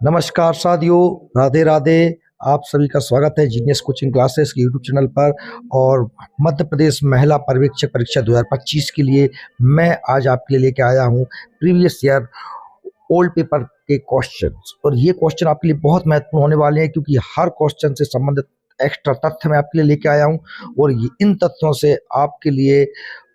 नमस्कार साथियों, राधे राधे। आप सभी का स्वागत है जीनियस कोचिंग क्लासेस के यूट्यूब चैनल पर। और मध्य प्रदेश महिला पर्यवेक्षक परीक्षा 2025 के लिए मैं आज आपके लिए लेके आया हूँ प्रीवियस ईयर ओल्ड पेपर के क्वेश्चंस। और ये क्वेश्चन आपके लिए बहुत महत्वपूर्ण होने वाले हैं, क्योंकि हर क्वेश्चन से संबंधित एक्स्ट्रा तथ्य मैं आपके लिए लेके आया हूँ। और इन तथ्यों से आपके लिए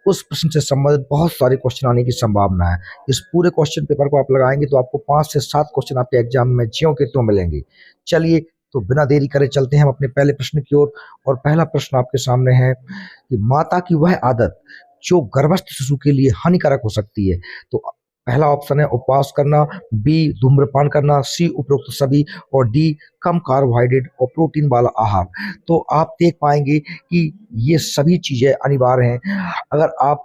उस प्रश्न से संबंधित बहुत सारे क्वेश्चन आने की संभावना है। इस पूरे क्वेश्चन पेपर को आप लगाएंगे तो आपको 5 से 7 क्वेश्चन आपके एग्जाम में ज्यों के त्यों मिलेंगे। चलिए, तो बिना देरी करे चलते हैं हम अपने पहले प्रश्न की ओर। और पहला प्रश्न आपके सामने है कि माता की वह आदत जो गर्भस्थ शिशु के लिए हानिकारक हो सकती है। तो पहला ऑप्शन है उपवास करना, बी धूम्रपान करना, सी उपरोक्त सभी, और डी कम कार्बोहाइड्रेट और प्रोटीन वाला आहार। तो आप देख पाएंगे कि ये सभी चीजें अनिवार्य हैं। अगर आप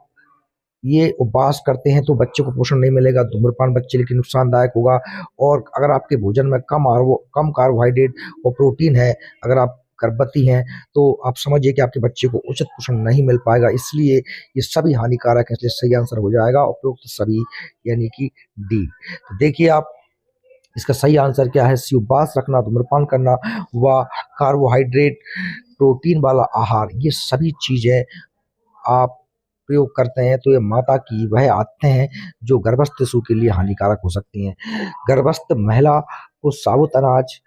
ये उपवास करते हैं तो बच्चे को पोषण नहीं मिलेगा, धूम्रपान बच्चे के लिए नुकसानदायक होगा। और अगर आपके भोजन में कम कार्बोहाइड्रेट और प्रोटीन है, अगर आप गर्भवती हैं, तो आप समझिए कि आपके बच्चे को उचित पोषण नहीं मिल पाएगा। इसलिए ये सभी हानिकारक है, इसलिए सही आंसर हो जाएगा उपरोक्त सभी, यानी कि डी। तो देखिए आप, इसका सही आंसर क्या है? सी उपवास रखना, धूम्रपान करना व कार्बोहाइड्रेट प्रोटीन वाला आहार, ये सभी चीजें आप प्रयोग करते हैं तो ये माता की वह आदतें हैं जो गर्भस्थ शिशु के लिए हानिकारक हो सकती हैं। गर्भस्थ महिला को साबुत अनाज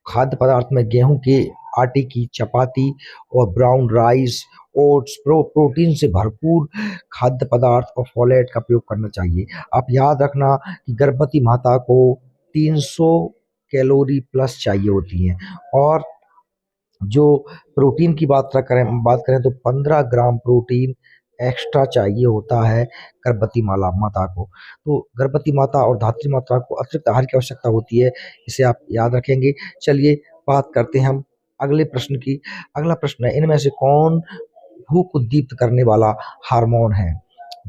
खाद्य पदार्थ में गेहूं के आटे की चपाती और ब्राउन राइस, ओट्स, प्रोटीन से भरपूर खाद्य पदार्थ और फोलेट का प्रयोग करना चाहिए। आप याद रखना कि गर्भवती माता को 300 कैलोरी प्लस चाहिए होती हैं। और जो प्रोटीन की बात करें तो 15 ग्राम प्रोटीन एक्स्ट्रा चाहिए होता है गर्भवती माता को। तो गर्भवती माता और धात्री माता को अतिरिक्त आहार की आवश्यकता होती है, इसे आप याद रखेंगे। चलिए बात करते हैं हम अगले प्रश्न की। अगला प्रश्न है, इनमें से कौन भूख उद्दीप्त करने वाला हार्मोन है?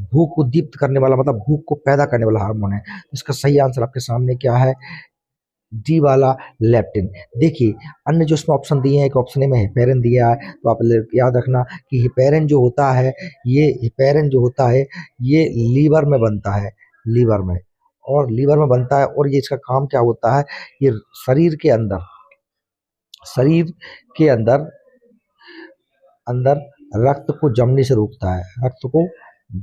भूख उद्दीप्त करने वाला मतलब भूख को पैदा करने वाला हार्मोन है। इसका सही आंसर आपके सामने क्या है? डी वाला लेप्टिन। देखिए, अन्य जो इसमें ऑप्शन दिए हैं, एक ऑप्शन ए में हेपेरिन दिया है, तो आप याद रखना कि हेपेरिन जो होता है, ये लीवर में बनता है, लीवर में। और लीवर में बनता है, और ये इसका काम क्या होता है? ये शरीर के अंदर शरीर के अंदर अंदर रक्त को जमने से रोकता है, रक्त को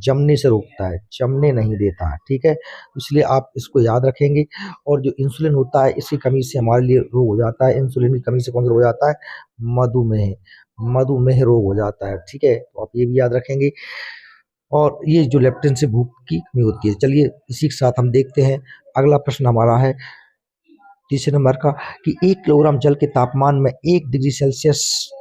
जमने से रोकता है, जमने नहीं देता है। ठीक है, इसलिए आप इसको याद रखेंगे। और जो इंसुलिन होता है, इसकी कमी से हमारे लिए रोग हो जाता है। इंसुलिन की कमी से कौन सा रोग हो जाता है? मधुमेह, मधुमेह रोग हो जाता है। ठीक है, तो आप ये भी याद रखेंगे। और ये जो लेप्टिन से भूख की कमी होती है। चलिए इसी के साथ हम देखते हैं अगला प्रश्न हमारा है तीसरे नंबर का, कि 1 किलोग्राम जल के तापमान में 1 डिग्री सेल्सियस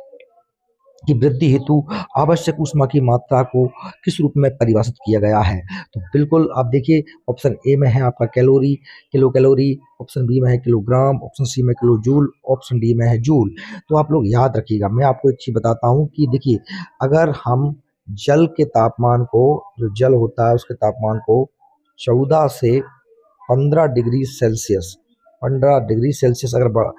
की वृद्धि हेतु आवश्यक ऊष्मा की मात्रा को किस रूप में परिभाषित किया गया है? तो बिल्कुल आप देखिए, ऑप्शन ए में है आपका calorie, kilo calorie, option B में है किलोग्राम, ऑप्शन सी में किलो जूल, ऑप्शन डी में है जूल। तो आप लोग याद रखिएगा, मैं आपको एक चीज बताता हूँ कि देखिए, अगर हम जल के तापमान को, जो जल होता है उसके तापमान को 14 से 15 डिग्री सेल्सियस, 15 डिग्री सेल्सियस अगर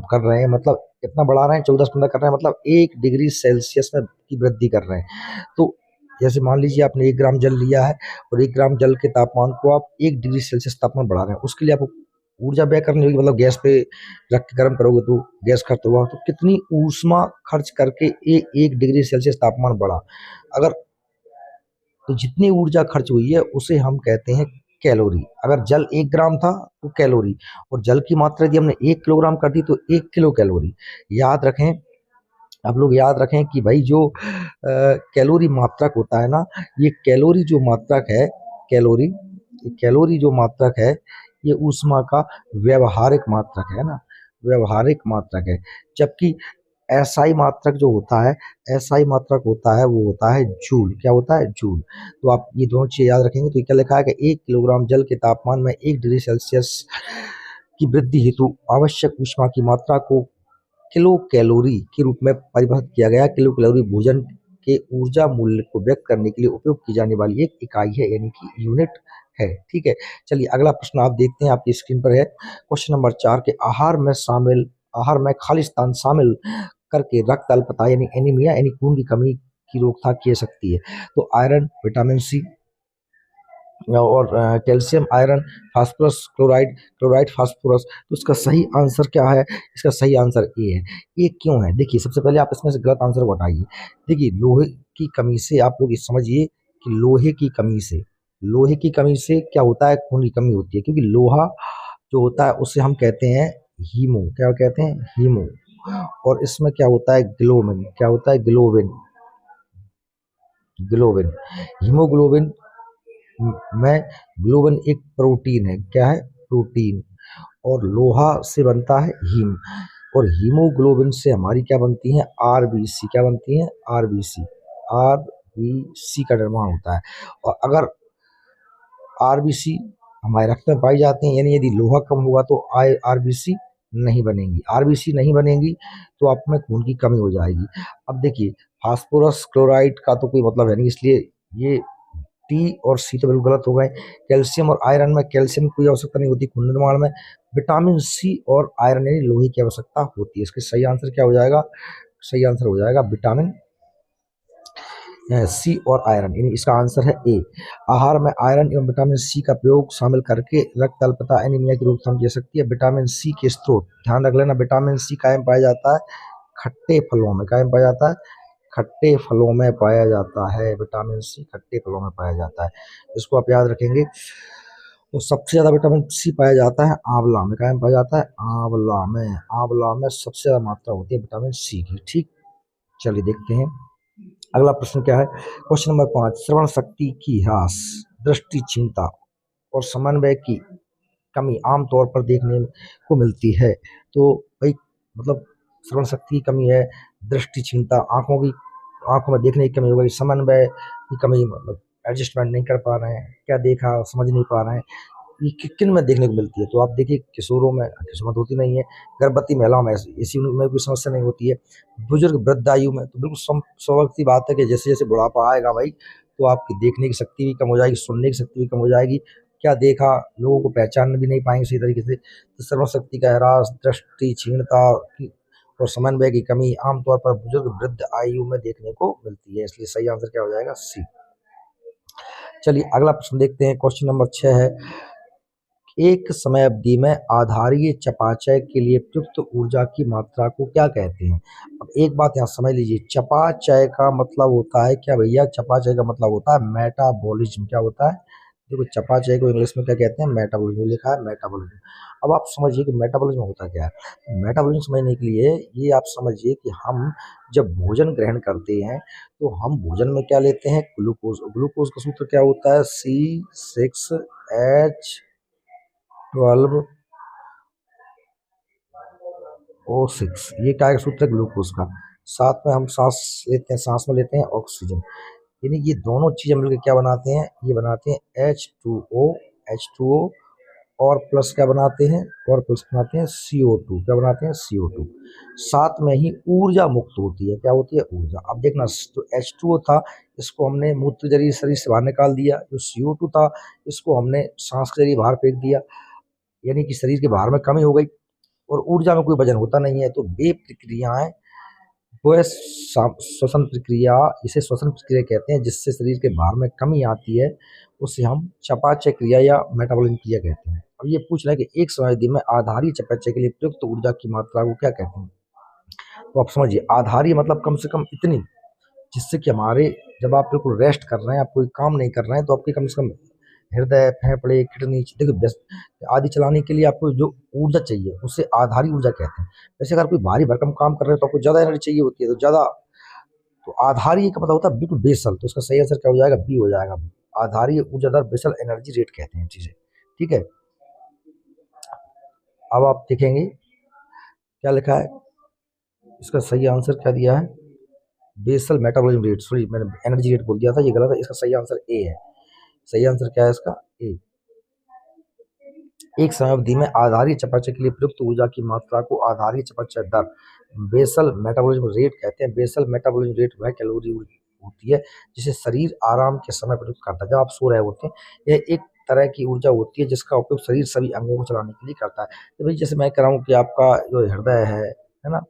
कर रहे हैं, मतलब कितना बढ़ा रहे हैं? 14 से 15 कर रहे हैं, मतलब 1 डिग्री सेल्सियस में की वृद्धि कर रहे हैं। तो जैसे मान लीजिए आपने 1 ग्राम जल लिया है, और 1 ग्राम जल के तापमान को आप 1 डिग्री सेल्सियस तापमान बढ़ा रहे हैं, उसके लिए आपको ऊर्जा व्यय करनी होगी। मतलब गैस पे रख के गर्म करोगे तो गैस खर्च होगा, तो कितनी ऊष्मा खर्च करके 1 डिग्री सेल्सियस तापमान बढ़ा। अगर तो जितनी ऊर्जा खर्च हुई है उसे हम कहते हैं कैलोरी। अगर जल 1 ग्राम था तो कैलोरी, और जल की मात्रा यदि हमने 1 किलोग्राम कर दी तो 1 किलो कैलोरी। याद रखें, आप लोग याद रखें कि भाई जो कैलोरी मात्रक होता है ना, ये कैलोरी जो मात्रक है, कैलोरी, ये कैलोरी जो मात्रक है, ये ऊष्मा का व्यवहारिक मात्रक है ना, व्यवहारिक मात्रक है। जबकि एसआई मात्रक जो होता है, एसआई मात्रक होता है, वो होता है जूल। क्या होता है? जूल। तो आप ये दोनों चीज़ याद रखेंगे। तो ये क्या लिखा है कि 1 किलोग्राम जल के तापमान में 1 डिग्री सेल्सियस की वृद्धि हेतु आवश्यक ऊष्मा की मात्रा को किलो कैलोरी के रूप में परिभाषित किया गया। किलो कैलोरी भोजन के ऊर्जा मूल्य को व्यक्त करने के लिए उपयोग की जाने वाली एक इकाई है, यानी कि यूनिट है। ठीक है, चलिए अगला प्रश्न आप देखते हैं, आपकी स्क्रीन पर है क्वेश्चन नंबर 4 के आहार में खालिस्तान शामिल करके रक्त अल्पता यानी एनीमिया यानी खून की कमी की रोकथाम की जा सकती है। तो आयरन, विटामिन सी, और calcium, iron, phosphorus, chloride, chloride phosphorus. तो इसका सही आंसर क्या है? इसका सही आंसर ए है। ये क्यों है? देखिए, सबसे पहले आप इसमें से गलत आंसर को हटाइए। देखिए, लोहे की कमी से आप लोग ये समझिए कि लोहे की कमी से क्या होता है? खून की कमी होती है, क्योंकि लोहा जो होता है उसे हम कहते हैं हीमो। क्या कहते हैं? हीमो। और इसमें क्या होता है? ग्लोबिन। क्या होता है? ग्लोबिन। ग्लोबिन। हीमोग्लोबिन में ग्लोबिन एक प्रोटीन है। क्या है? प्रोटीन। और लोहा से बनता है हीम। और हीमोग्लोबिन से हमारी क्या बनती है? आरबीसी। क्या बनती है? आरबीसी। आरबीसी का निर्माण होता है। और अगर आरबीसी हमारे रक्त में पाई जाती हैं, यानी यदि लोहा कम होगा तो आरबीसी नहीं बनेगी। आरबीसी नहीं बनेगी तो आप में खून की कमी हो जाएगी। अब देखिए, फास्फोरस क्लोराइड का तो कोई मतलब है नहीं, इसलिए ये टी और सी तो बिल्कुल गलत हो गए। कैल्शियम और आयरन में कैल्शियम की कोई आवश्यकता नहीं होती खून निर्माण में। विटामिन सी और आयरन यानी लोहे की आवश्यकता होती है। इसके सही आंसर क्या हो जाएगा? सही आंसर हो जाएगा विटामिन सी और आयरन, यानी इसका आंसर है ए। आहार में आयरन एवं विटामिन सी का प्रयोग शामिल करके रक्त अल्पता एनीमिया की रोकथाम की जा सकती है। विटामिन सी के स्रोत ध्यान रख लेना, विटामिन सी कायम पाया जाता है खट्टे फलों में। कायम पाया जाता है खट्टे फलों में पाया जाता है। विटामिन सी खट्टे फलों में पाया जाता है, इसको आप याद रखेंगे। तो सबसे ज्यादा विटामिन सी पाया जाता है आंवला में। कायम पाया जाता है आंवला में। आंवला में सबसे ज्यादा मात्रा होती है विटामिन सी की। ठीक, चलिए देखते हैं अगला प्रश्न क्या है। क्वेश्चन नंबर 5, श्रवण शक्ति की ह्रास, दृष्टि क्षमता और समन्वय की कमी आमतौर पर देखने को मिलती है। तो भाई मतलब श्रवण शक्ति की कमी है, दृष्टि क्षमता आंखों में देखने की कमी हो गई, समन्वय की कमी मतलब एडजस्टमेंट नहीं कर पा रहे हैं, क्या देखा समझ नहीं पा रहे हैं, ये किन में देखने को मिलती है? तो आप देखिए, किशोरों में किस्मत होती नहीं है, गर्भवती महिलाओं में इसी में कोई समस्या नहीं होती है, बुजुर्ग वृद्ध आयु में तो बिल्कुल स्वाभाविक सी बात है कि जैसे जैसे बुढ़ापा आएगा भाई तो आपकी देखने की शक्ति भी कम हो जाएगी, सुनने की शक्ति भी कम हो जाएगी, क्या देखा लोगों को पहचान भी नहीं पाएंगे सही तरीके से। तो श्रवण शक्ति का ह्रास, दृष्टि क्षीणता और समन्वय की कमी आमतौर पर बुजुर्ग वृद्ध आयु में देखने को मिलती है, इसलिए सही आंसर क्या हो जाएगा? सी। चलिए अगला प्रश्न देखते हैं। क्वेश्चन नंबर 6 है, एक समय अवधि में आधारीय चपाचय के लिए प्रयुक्त ऊर्जा की मात्रा को क्या कहते हैं? अब एक बात यहाँ समझ लीजिए, चपाचय का मतलब होता है क्या भैया? चपाचय का मतलब होता है मेटाबॉलिज्म। क्या होता है? देखो, चपाचय को इंग्लिश में क्या कहते हैं? मेटाबॉलिज्म। लिखा है मेटाबॉलिज्म। अब आप समझिए कि मेटाबॉलिज्म होता क्या है। मेटाबॉलिज्म समझने के लिए ये आप समझिए कि हम जब भोजन ग्रहण करते हैं तो हम भोजन में क्या लेते हैं? ग्लूकोज। ग्लूकोज का सूत्र क्या होता है? C6H12O6। ये क्या है? सूत्र है ग्लूकोज का। साथ में हम सांस लेते हैं, सांस में लेते हैं ऑक्सीजन, यानी ये दोनों चीजें मिलकर क्या बनाते हैं? ये बनाते हैं H2O। और प्लस क्या बनाते हैं? और प्लस बनाते हैं CO2। क्या बनाते हैं? CO2। साथ में ही ऊर्जा मुक्त होती है। क्या होती है? ऊर्जा। अब देखना, जो H2O था इसको हमने मूत्र जरिए शरीर से बाहर निकाल दिया, जो CO2 था इसको हमने सांस के जरिए बाहर फेंक दिया, यानी कि शरीर के बाहर में कमी हो गई और ऊर्जा में कोई वजन होता नहीं है। तो वे प्रक्रियाएं, वो है श्वसन प्रक्रिया, इसे श्वसन प्रक्रिया कहते हैं, जिससे शरीर के बाहर में कमी आती है उसे हम चयापचय क्रिया या मेटाबॉलिज्म क्रिया कहते हैं। अब ये पूछ रहा है कि एक समाधि में आधारी चयापचय के लिए प्रयुक्त ऊर्जा की मात्रा को क्या कहते हैं? तो आप समझिए, आधारी मतलब कम से कम इतनी जिससे कि हमारे, जब आप बिल्कुल रेस्ट कर रहे हैं, आप कोई काम नहीं कर रहे हैं, तो आपकी कम से कम हृदय, फेफड़े, किडनी, देखो आदि चलाने के लिए आपको जो ऊर्जा चाहिए उसे आधारी ऊर्जा कहते हैं। वैसे अगर कोई भारी भरकम काम कर रहे हो तो आपको ज्यादा एनर्जी चाहिए होती है, तो ज्यादा, तो आधारी का मतलब होता है बिल्कुल बेसल। तो इसका सही आंसर क्या हो जाएगा? बी हो जाएगा। आधारी ऊर्जादार बेसल एनर्जी रेट कहते हैं चीजें। ठीक है, अब आप देखेंगे क्या लिखा है, इसका सही आंसर क्या दिया है? बेसल मेटाबॉलिज्म रेट, सॉरी मैंने एनर्जी रेट बोल दिया था, ये गलत है। इसका सही आंसर ए है। सही आंसर क्या है इसका? ए। एक समयावधि में आधारी चयापचय के लिए प्रयुक्त ऊर्जा की मात्रा को आधारी चयापचय दर, बेसल मेटाबॉलिज्म रेट कहते हैं। बेसल मेटाबॉलिज्म रेट वह कैलोरी होती है जिसे शरीर आराम के समय प्रयुक्त करता है, जब आप सो रहे होते हैं। यह एक तरह की ऊर्जा होती है जिसका उपयोग शरीर सभी अंगों को चलाने के लिए करता है। तो भाई जैसे मैं कह रहा हूँ कि आपका जो हृदय है ना,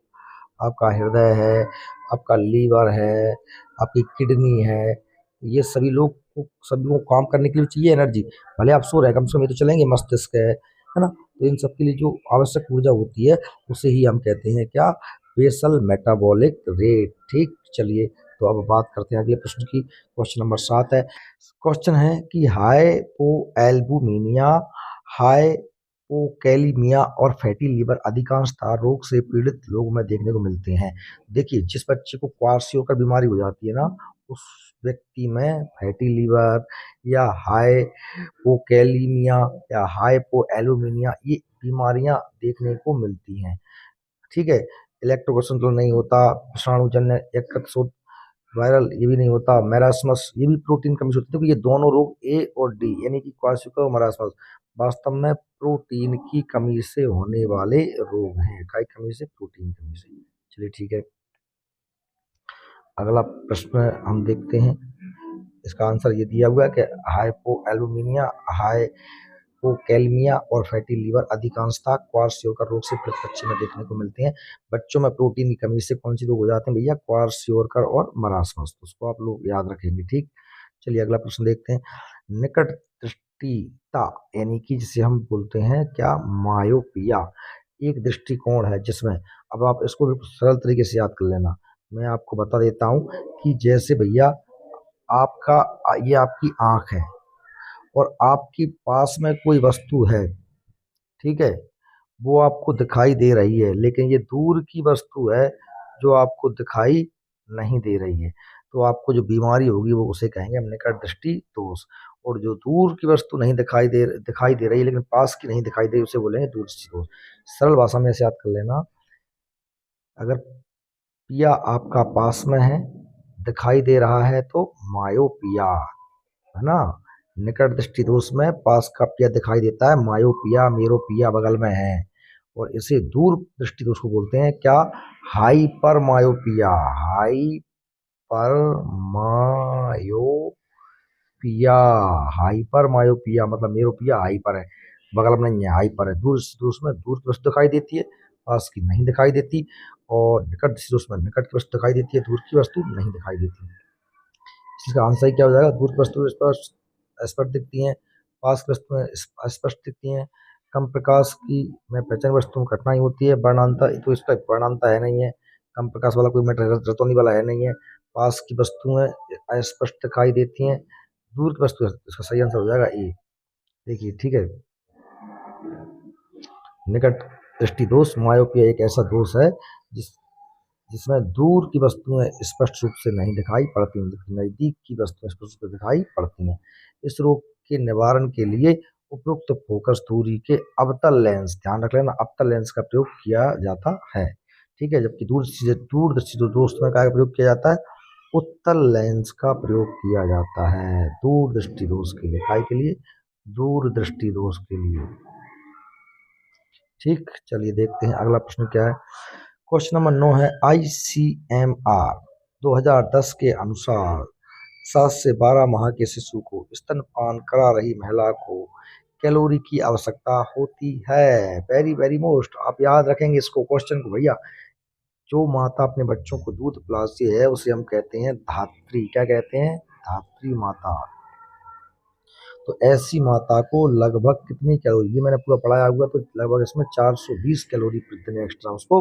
आपका हृदय है, आपका लीवर है, आपकी किडनी है, ये सभी लोग को सभी को काम करने के लिए चाहिए एनर्जी। भले आप सो रहे हैं, कम से कम ये तो चलेंगे, मस्तिष्क है ना। तो इन सब के लिए जो आवश्यक ऊर्जा होती है उसे ही हम कहते हैं क्या, बेसल मेटाबॉलिक रेट। ठीक, चलिए तो अब बात करते हैं अगले प्रश्न की। क्वेश्चन नंबर 7 है। क्वेश्चन है कि हाइपो एल्बुमिनिया, हाइपोकैलिमिया और फैटी लीवर अधिकांशतः रोग से पीड़ित लोगों में देखने को मिलते हैं। देखिए, जिस बच्चे को क्वार्सियोकर बीमारी हो जाती है ना, उस व्यक्ति में फैटी लीवर या हाइपोकैलिमिया या हाइपोएलुमिनिया ये बीमारियां देखने को मिलती हैं। ठीक है, इलेक्ट्रोल संतुलन नहीं होता, विषाणुजन्य यकृत शोथ, वायरल ये भी नहीं होता, मैरास्मस ये भी प्रोटीन कमी से होती है। क्योंकि ये दोनों रोग ए और डी यानी कि क्वार्सियोकर और मैरास्मस वास्तव में प्रोटीन की कमी से होने वाले रोग हैं। काय कमी से? प्रोटीन कमी से। चलिए ठीक है, अगला प्रश्न हम देखते हैं। इसका आंसर ये दिया हुआ है कि हाइपो एल्बुमिनिया, हाइपोकैलमिया और फैटी लीवर अधिकांशतः क्वार्सियोकर रोग से पीड़ित बच्चे में देखने को मिलते हैं। बच्चों में प्रोटीन की कमी से कौन सी रोग हो जाते हैं भैया? क्वार्सियोकर और मरासमस। तो उसको आप लोग याद रखेंगे। ठीक, चलिए अगला प्रश्न देखते हैं। निकट दृष्टिता यानी कि जिसे हम बोलते हैं क्या, मायोपिया, एक दृष्टिकोण है जिसमें, अब आप इसको भी सरल तरीके से याद कर लेना। मैं आपको बता देता हूं कि जैसे भैया आपका, ये आपकी आंख है और आपके पास में कोई वस्तु है, ठीक है, वो आपको दिखाई दे रही है, लेकिन ये दूर की वस्तु है जो आपको दिखाई नहीं दे रही है। तो आपको जो बीमारी होगी वो उसे कहेंगे हम निकट दृष्टि दोष। और जो दूर की वस्तु नहीं दिखाई दे रही है लेकिन पास की नहीं दिखाई दे रही, उसे बोलेंगे दूर दृष्टि दोष। सरल भाषा में इसे याद कर लेना। अगर पिया आपका पास में है, दिखाई दे रहा है, तो मायोपिया है ना। निकट दृष्टि दोष में पास का पिया दिखाई देता है, मायोपिया, मेरोपिया बगल में है। और इसे दूर दृष्टि दोष को बोलते हैं क्या, hyper myopia. Hyper myopia, hyper myopia मतलब मेरोपिया हाइपर है, बगल में नहीं है, हाइपर है। दूर दृष्टि दोष में दूर की वस्तु दिखाई देती है, पास की नहीं दिखाई देती। और निकट दृष्टि दोष में निकट की वस्तु दिखाई देती है, दूर की वस्तु नहीं दिखाई देती। इसका आंसर क्या हो जाएगा? दूर की वस्तु स्पष्ट दिखती हैं, पास की वस्तुएं अस्पष्ट दिखती हैं, कम प्रकाश की में पहचान वस्तुओं में कठिनाई होती है। वर्णांतर, तो इसका वर्णांतर है नहीं है, कम प्रकाश वाला कोई मैटर रतौनी वाला है नहीं है। पास की वस्तुएं अस्पष्ट दिखाई देती हैं, दूर की वस्तु, इसका सही आंसर हो जाएगा ए। देखिए ठीक है, निकट दृष्टि दोष, मायोपिया एक ऐसा दोष है जिसमें दूर की वस्तुएं स्पष्ट रूप से नहीं दिखाई पड़ती हैं, जबकि नजदीक की वस्तुएं स्पष्ट रूप से दिखाई पड़ती हैं। इस रोग के निवारण के लिए उपयुक्त फोकस दूरी के अवतल लेंस, ध्यान रख लेना, अवतल लेंस का प्रयोग किया जाता है। ठीक है, जबकि दूर दृष्टि दोष में क्या प्रयोग किया जाता है? उत्तल लेंस का प्रयोग किया जाता है दूर दृष्टि दोष के लिए। काय के लिए? दूर दृष्टि दोष के लिए। ठीक, चलिए देखते हैं अगला प्रश्न क्या है। क्वेश्चन नंबर 9 है। ICMR 2010 के अनुसार 7 से 12 माह के शिशु को स्तनपान करा रही महिला को कैलोरी की आवश्यकता होती है। वेरी वेरी मोस्ट, आप याद रखेंगे इसको क्वेश्चन को भैया। जो माता अपने बच्चों को दूध पिलाती है उसे हम कहते हैं धात्री। क्या कहते हैं? धात्री माता। तो ऐसी माता को लगभग कितनी कैलोरी, ये मैंने पूरा पढ़ाया हुआ, तो लगभग इसमें 420 कैलोरी प्रतिदिन एक्स्ट्रा उसको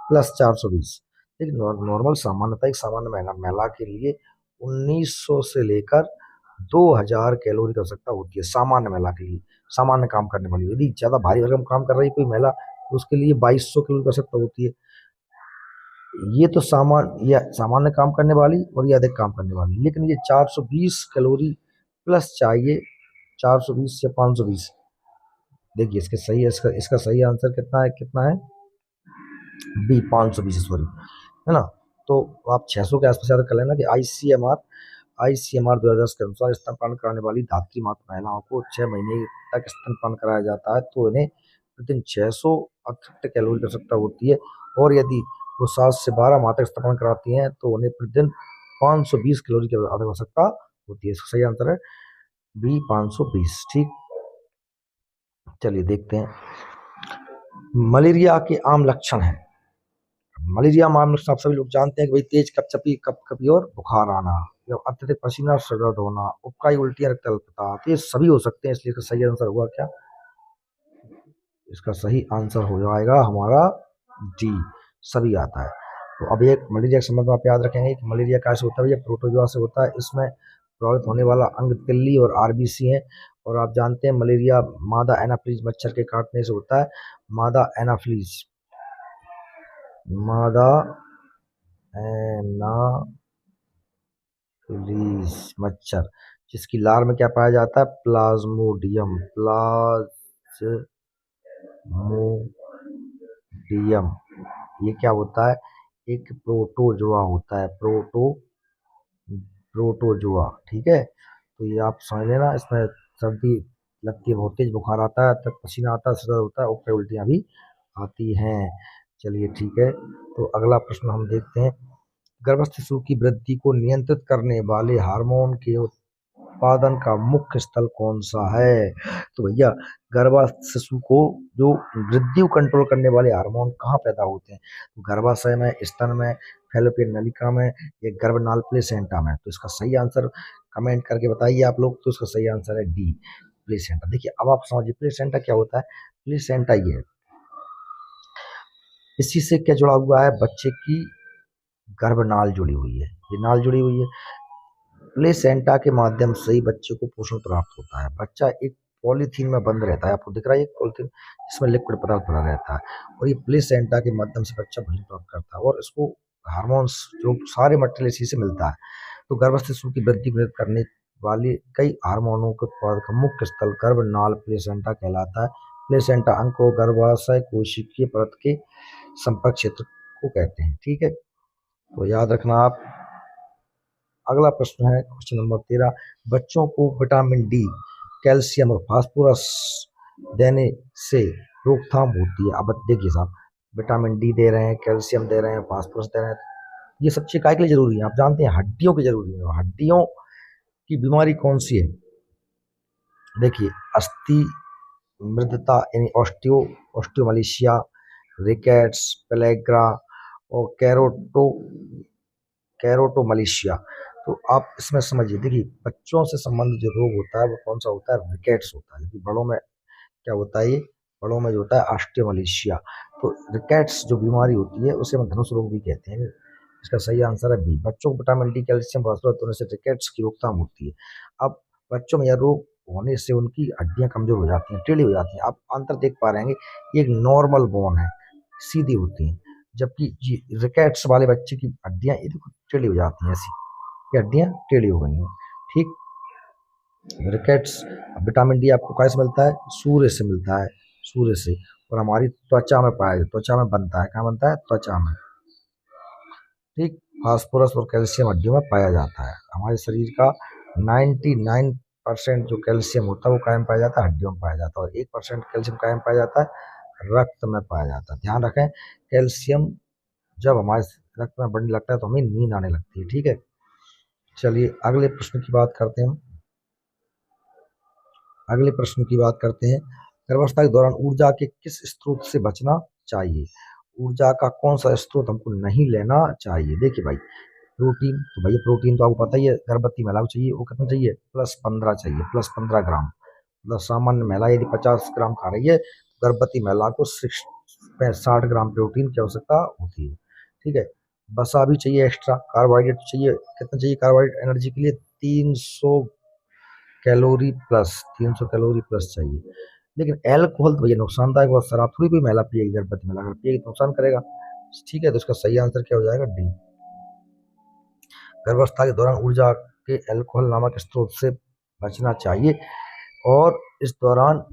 प्लस 420। लेकिन नॉर्मल सामान्यतः एक सामान्य महिला के लिए 1900 से लेकर 2000 कैलोरी की आवश्यकता होती है सामान्य महिला के लिए, सामान्य काम करने वाली। यदि ज्यादा भारी भरकम काम कर रही कोई महिला तो उसके लिए 2200 कैलोरी की आवश्यकता होती है। ये तो सामान्य काम करने वाली और ये अधिक काम करने वाली। लेकिन ये 420 कैलोरी प्लस चाहिए, 420 या 520। देखिए इसके सही है, इसका सही आंसर कितना है? कितना है? बी, 520, सॉरी, है ना। तो आप 600 के आसपास याद कर लेना कि आईसीएमआर 2010 के अनुसार स्तनपान कराने वाली धात्री माता महिलाओं को 6 महीने तक स्तनपान कराया जाता है, तो इन्हें प्रतिदिन 600 अतिरिक्त कैलोरी की आवश्यकता होती है। और यदि वो 7 से 12 माह तक स्तनपान कराती हैं तो उन्हें प्रतिदिन 520 कैलोरी की आवश्यकता होती है। इसका सही आंसर है बी, 520। ठीक, चलिए देखते हैं। मलेरिया के आम लक्षण है। मलेरिया में आम लक्षण आप सभी लोग जानते हैं कि भाई तेज कपकपी और बुखार आना, या अत्यधिक पसीना और सिर दर्द होना, उबकाई, उल्टियां, रक्त अल्पता, तो ये सभी हो सकते हैं। इसलिए इसका सही आंसर हुआ क्या? इसका सही आंसर हो जाएगा हमारा डी, सभी आता है। तो अब एक मलेरिया के संबंध में आप याद रखेंगे कि मलेरिया कैसे होता है, ये प्रोटोजोआ से होता है। इसमें प्रभावित होने वाला अंग तिल्ली और आरबीसी है। और आप जानते हैं मलेरिया मादा एनाफ्लीज मच्छर के काटने से होता है। मादा एनाफ्लीज, मादा एनाफ्लीज मच्छर, जिसकी लार में क्या पाया जाता है? Plasmodium, Plasmodium. ये क्या होता है? एक प्रोटोजोआ होता है, प्रोटोजोआ। ठीक है, तो ये आप समझ लेना। इसमें सर्दी लगती है, बहुत तेज बुखार आता है, तक पसीना आता है, सर दर्द होता है, और उल्टियां भी आती हैं। चलिए ठीक है, तो अगला प्रश्न हम देखते हैं। गर्भस्थ शिशु की वृद्धि को नियंत्रित करने वाले हार्मोन के उत्पादन का मुख्य स्थल कौन सा है? तो भैया गर्भस्थ शिशु को जो वृद्धि को कंट्रोल करने वाले हार्मोन कहाँ पैदा होते हैं? तो गर्भाशय में, स्तन में, फैलोपियन नलिका में, या गर्भनाल प्लेसेंटा में। तो इसका सही आंसर कमेंट करके बताइए आप लोग। तो इसका सही आंसर है डी, प्लेसेंटा। देखिए अब आप समझिए प्लेसेंटा क्या होता है। प्लेसेंटा ये है, इसी से क्या जुड़ा हुआ है? बच्चे की गर्भनाल जुड़ी हुई है, ये नाल जुड़ी हुई है। प्लेसेंटा के माध्यम से ही बच्चे को पोषण प्राप्त होता है। बच्चा एक पॉलीथीन में बंद रहता है, आपको दिख रहा है एक पॉलीथीन जिसमें लिक्विड पदार्थ भरा रहता है, और ये प्लेसेंटा के माध्यम से बच्चा भोजन प्राप्त करता है, और इसको हार्मोन्स जो सारे मटेरियल इसी से मिलता है। तो गर्भस्थ शिशु की वृद्धि को करने वाले कई हार्मोनों के उत्पादन का मुख्य स्थल गर्भनाल प्लेसेंटा कहलाता है। प्लेसेंटा अंग को गर्भाशय कोशिकीय परत के संपर्क क्षेत्र को कहते हैं। ठीक है, तो याद रखना आप। अगला प्रश्न है क्वेश्चन नंबर 13। बच्चों को विटामिन डी, कैल्शियम और फास्फोरस देने से रोकथाम होती है। अब देखिए साहब, विटामिन डी दे रहे हैं, कैल्शियम दे रहे हैं, फास्फोरस दे रहे हैं, ये सब चीज काय के लिए जरूरी है? आप जानते हैं हड्डियों की जरूरी है। हड्डियों की बीमारी कौन सी है? देखिए अस्थि मृदता यानी ऑस्टियोमलेशिया, रिकेट्स, पेलेग्रा और कैरोटोमलेशिया। तो आप इसमें समझिए, देखिए बच्चों से संबंधित जो रोग होता है वो कौन सा होता है? रिकेट्स होता है। जबकि बड़ों में क्या होता है? ये बड़ों में जो होता है ऑस्टियोमलेशिया। तो रिकेट्स जो बीमारी होती है उसे हम धनुष रोग भी कहते हैं। इसका सही आंसर है बी। बच्चों को विटामिन डी, कैल्शियम, फास्फोरस होने से रिकेट्स की रोकथाम होती है। अब बच्चों में यह रोग होने से उनकी हड्डियां कमजोर हो जाती हैं, टेढ़ी हो जाती हैं। आप अंतर देख पा रहे हैं, ये एक नॉर्मल बोन है, सीधी होती है, जबकि रिकेट्स वाले बच्चे की हड्डियां टेढ़ी हो जाती हैं, ऐसी ये हड्डियां टेढ़ी हो गई हैं। ठीक, रिकेट्स। विटामिन डी आपको कैसे मिलता है? सूर्य से मिलता है, सूर्य से। और हमारी त्वचा में पाया, त्वचा में बनता है। कहाँ बनता है? त्वचा में। ठीक, फास्फोरस और कैल्शियम हड्डियों में पाया जाता है। हमारे शरीर का 99% जो कैल्शियम होता है वो कायम पाया जाता है, हड्डियों में पाया जाता है, और 1% कैल्शियम कायम पाया जाता है रक्त में पाया जाता है। ध्यान रखें, कैल्शियम जब हमारे रक्त में बढ़ने लगता है तो हमें नींद आने लगती है। ठीक है, चलिए अगले प्रश्न की बात करते हैं। अगले प्रश्न की बात करते हैं। गर्भावस्था के दौरान ऊर्जा के किस स्रोत से बचना चाहिए? ऊर्जा का कौन सा स्रोत हमको नहीं लेना चाहिए? देखिए भाई, प्रोटीन। तो भैया प्रोटीन तो आपको पता ही है, गर्भवती महिला को चाहिए, वो कितना चाहिए? +15 चाहिए, +15 ग्राम। मतलब सामान्य महिला यदि 50 ग्राम खा रही है, गर्भवती महिला को 60 ग्राम प्रोटीन की आवश्यकता होती है। ठीक है, वसा भी चाहिए, एक्स्ट्रा कार्बोहाइड्रेट चाहिए। कितना चाहिए कार्बोहाइड्रेट एनर्जी के लिए? 300 कैलोरी प्लस, 300 कैलोरी प्लस चाहिए। लेकिन एल्कोहल तो भैया नुकसानदायक, और शराब थोड़ी कोई महिला पिएगी, गर्भवती महिला अगर पिएगी तो नुकसान करेगा। ठीक है, तो इसका सही आंसर क्या हो जाएगा? डी। गर्भावस्था के दौरान ऊर्जा के अल्कोहल नामक स्रोत से बचना चाहिए, और इस दौरान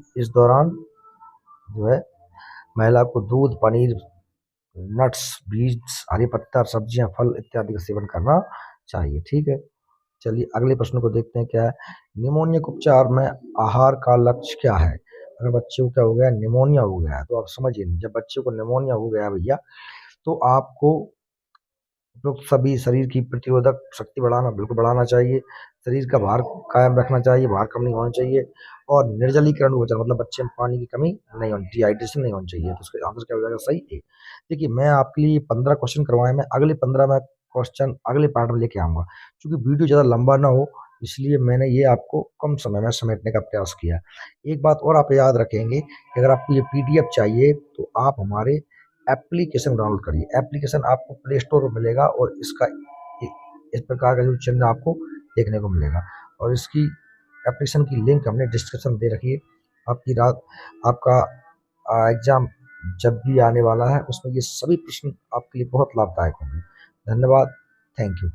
जो है महिला को दूध, पनीर, नट्स, बीज, हरी पत्ता, सब्जियां, फल इत्यादि का सेवन करना चाहिए। ठीक है, चलिए अगले प्रश्न को देखते हैं। क्या है? निमोनिया के उपचार में आहार का लक्ष्य क्या है? अगर बच्चे को क्या हो गया? निमोनिया हो गया है, तो आप समझिए, जब बच्चे को निमोनिया हो गया भैया, तो आपको उपयुक्त सभी शरीर की प्रतिरोधक शक्ति बढ़ाना, बिल्कुल बढ़ाना चाहिए। शरीर का भार कायम रखना चाहिए, भार कम नहीं होना चाहिए, और निर्जलीकरण को बचाना, मतलब बच्चे में पानी की कमी नहीं होनी, डिहाइड्रेशन नहीं होनी चाहिए। तो उसका आंसर क्या हो जाएगा? सही है। देखिए मैं आपके लिए 15 क्वेश्चन करवाए, मैं अगले 15 में क्वेश्चन अगले पार्ट में लेके आऊँगा। चूँकि वीडियो ज़्यादा लंबा ना हो, इसलिए मैंने ये आपको कम समय में समेटने का प्रयास किया। एक बात और आप याद रखेंगे कि अगर आपको ये पीडीएफ चाहिए तो आप हमारे एप्लीकेशन डाउनलोड करिए। एप्लीकेशन आपको प्ले स्टोर पर मिलेगा और इसका इस प्रकार का जो चिन्ह आपको देखने को मिलेगा, और इसकी एप्लीकेशन की लिंक हमने डिस्क्रिप्शन में दे रखी है। आपका एग्जाम जब भी आने वाला है उसमें ये सभी प्रश्न आपके लिए बहुत लाभदायक होंगे। धन्यवाद। Thank you.